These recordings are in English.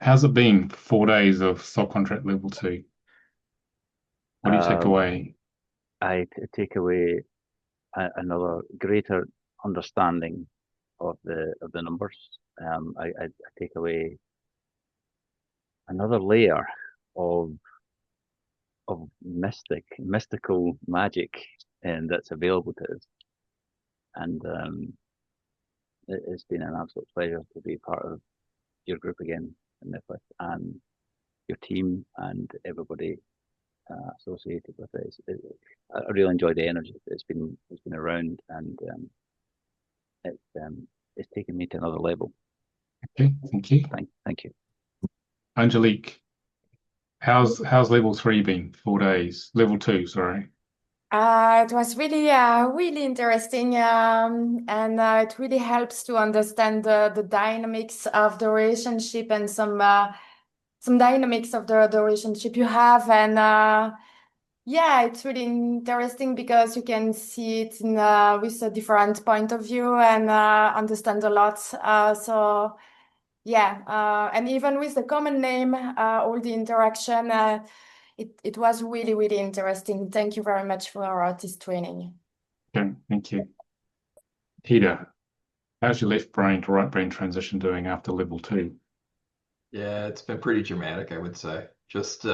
How's it been? 4 days of subcontract level two. What do you take Um, away? take away another greater understanding of the numbers. I take away another layer of mystical magic, and that's available to us. And it's been an absolute pleasure to be part of your group again, Nicolas, and your team and everybody associated with it. I really enjoy the energy. It's been around, and it's it's taken me to another level. Okay, thank you. Thank you. Angelique, how's level three been? 4 days. Level two, sorry. It was really, really interesting, and it really helps to understand the dynamics of the relationship and some dynamics of the relationship you have. And yeah, it's really interesting because you can see it in with a different point of view and understand a lot. So yeah, and even with the common name, all the interaction. It was really, really interesting. Thank you very much for this training. Okay, thank you. Peter, how's your left brain to right brain transition doing after level two? Yeah, it's been pretty dramatic, I would say. Just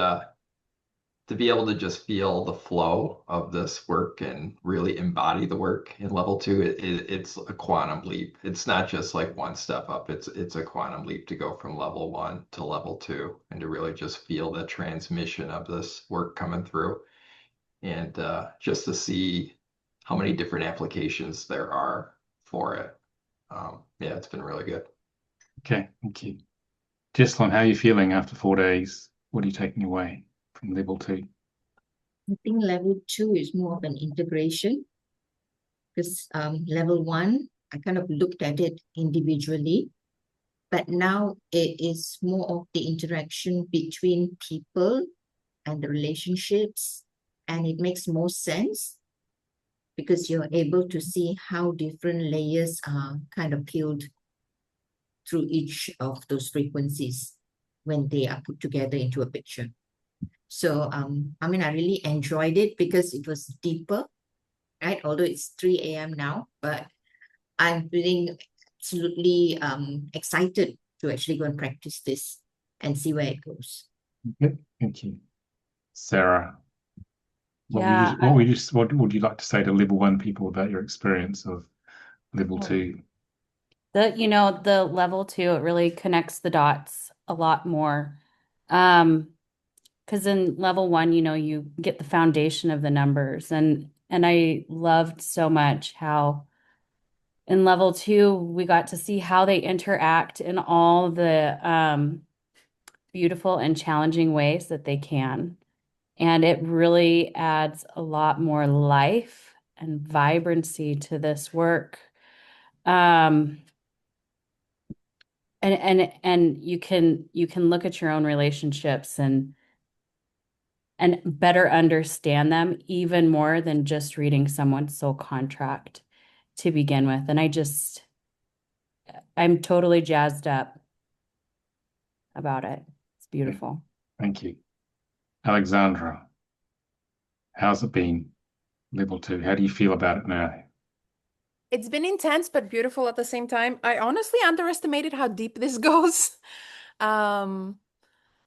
to be able to just feel the flow of this work and really embody the work in level two, it's a quantum leap. It's not just like one step up. It's a quantum leap to go from level one to level two and to really just feel the transmission of this work coming through and just to see how many different applications there are for it. Yeah, it's been really good. Okay, thank you. Jesslyn, how are you feeling after 4 days? What are you taking away from level two? I think level two is more of an integration because level one, I kind of looked at it individually, but now it is more of the interaction between people and the relationships, and it makes more sense because you're able to see how different layers are kind of peeled through each of those frequencies when they are put together into a picture. So, I mean, I really enjoyed it because it was deeper, right? Although it's 3 a.m. now, but I'm feeling absolutely excited to actually go and practice this and see where it goes. Okay, thank you. Sarah, Yeah, what would you like to say to level one people about your experience of level oh, two? the level two, it really connects the dots a lot more. Um, because in level one, you get the foundation of the numbers and I loved so much how in level two we got to see how they interact in all the beautiful and challenging ways that they can. And it really adds a lot more life and vibrancy to this work. Um, and you can look at your own relationships and better understand them even more than just reading someone's soul contract to begin with. And I'm totally jazzed up about it. It's Okay, beautiful. thank you. Alexandra, how's it been? Level two. How do you feel about it now? It's been intense but beautiful at the same time. I honestly underestimated how deep this goes. Um,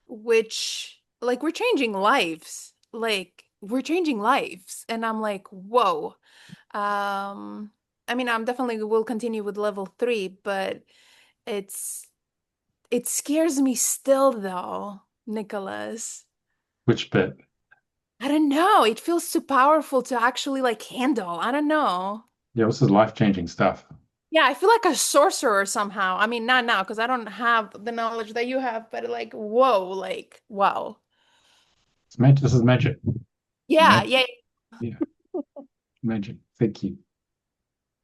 which like we're changing lives. Like we're changing lives. And I'm like, whoa. I mean, I'm definitely will continue with level three, but it's it scares me still though, Nicholas. Which bit? I don't know. It feels too powerful to actually like handle. I don't know. Yeah, this is life-changing stuff. Yeah, I feel like a sorcerer somehow. I mean, not now because I don't have the knowledge that you have, but like, whoa, like, wow. It's magic. This is magic. Yeah, Magic. yeah. Yeah, magic. Thank you.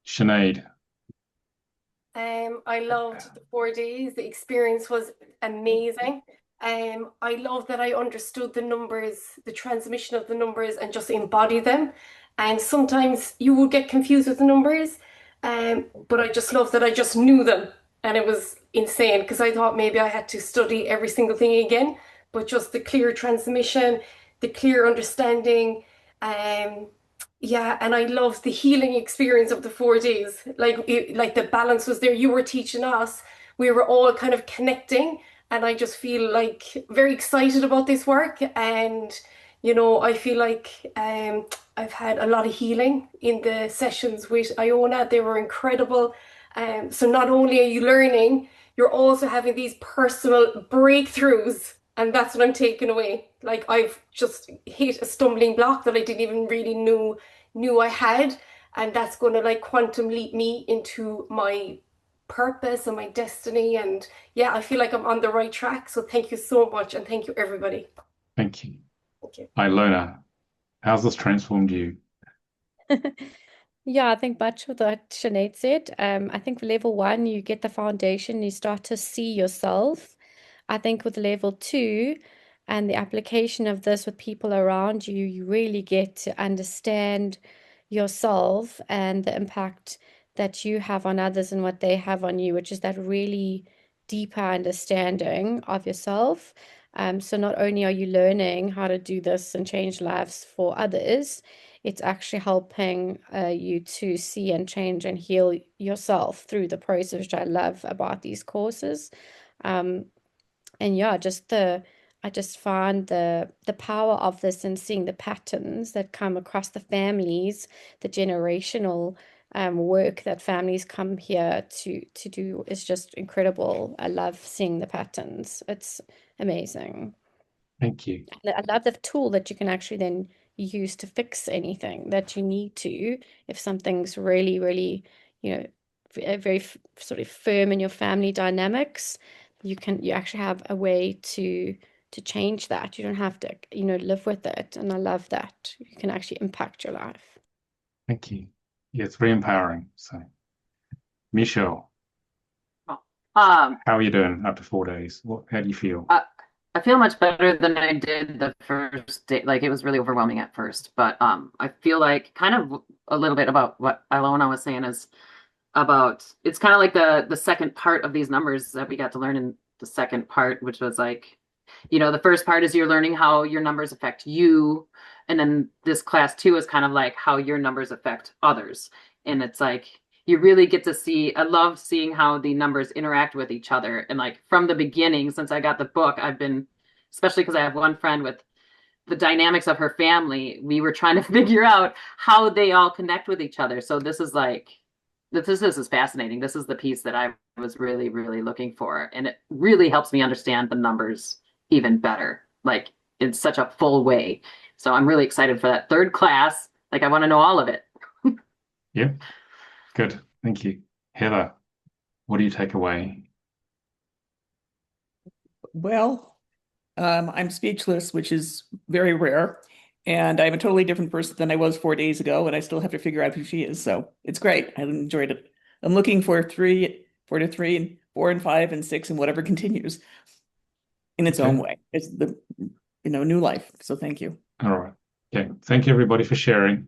Sinead. I loved the 4 days. The experience was amazing. I love that I understood the numbers, the transmission of the numbers, and just embody them. And sometimes you would get confused with the numbers, but I just love that I just knew them, and insane because I thought maybe I had to study every single thing again, but just the clear transmission, the clear understanding, yeah, and I loved the healing experience of the 4 days. Like the balance was there. You were teaching us. We were all kind of connecting, and I just feel like very excited about this work. And I feel like I've had a lot of healing in the sessions with Iona. They were incredible. So not only are you learning, you're also having these personal breakthroughs, and that's what I'm taking away. Like I've just hit a stumbling block that I didn't even really knew I had, and that's going to like quantum leap me into my purpose and my destiny. And yeah, I feel like I'm on the right track. So thank you so much, and thank you everybody. Thank you. Thank you. Ilona, how's this transformed you? Yeah, I think much of what Sinead said. I think for level 1, you get the foundation, you start to see yourself. I think with level 2 and the application of this with people around you, you really get to understand yourself and the impact that you have on others and what they have on you, which is that really deeper understanding of yourself. So not only are you learning how to do this and change lives for others, it's actually helping you to see and change and heal yourself through the process, which I love about these courses. And yeah, I just find the power of this and seeing the patterns that come across the families, the generational work that families come here to do is just incredible. I love seeing the patterns. It's amazing. Thank you. I love the tool that you can actually then use to fix anything that you need to, if something's really, really, very sort of firm in your family dynamics, you actually have a way to change that. You don't have to, live with it. And I love that. You can actually impact your life. Thank you. Yeah, it's very empowering. So, Michelle, Um, how are you doing after 4 days? How do you feel? I feel much better than I did the first day. Like it was really overwhelming at first, but I feel like kind of a little bit about what Ilona was saying is about it's kind of like the second part of these numbers that we got to learn in the second part, which was like, the first part is you're learning how your numbers affect you, and then this class 2 is kind of like how your numbers affect others, and it's like you really get to see. I love seeing how the numbers interact with each other. And like from the beginning, since I got the book, I've been, especially because I have one friend with the dynamics of her family, we were trying to figure out how they all connect with each other. So this is fascinating. This is the piece that I was really, really looking for. And it really helps me understand the numbers even better, like in such a full way. So I'm really excited for that third class. Like I want to know all of it. Yeah, good. Thank you. Heather, what do you take away? Well, I'm speechless, which is very rare. And I'm a totally different person than I was 4 days ago, and I still have to figure out who she is. So it's great. I enjoyed it. I'm looking for 4 to 3, and 4 and 5 and 6, and whatever continues in its own way. It's the new life. So thank you. All right. Okay. Thank you, everybody, for sharing.